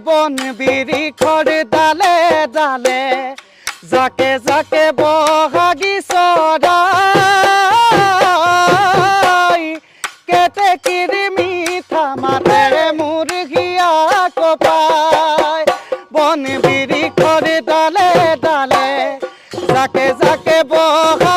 বন বিড়ি খড় ডালে ডালে যাকে যাকে বহাগি চড়াই কেটে কিরি মিঠা মাতে মুরগিয়া কোপায় বন বিড়ি খড় ডালে ডালে যাকে যাকে বহা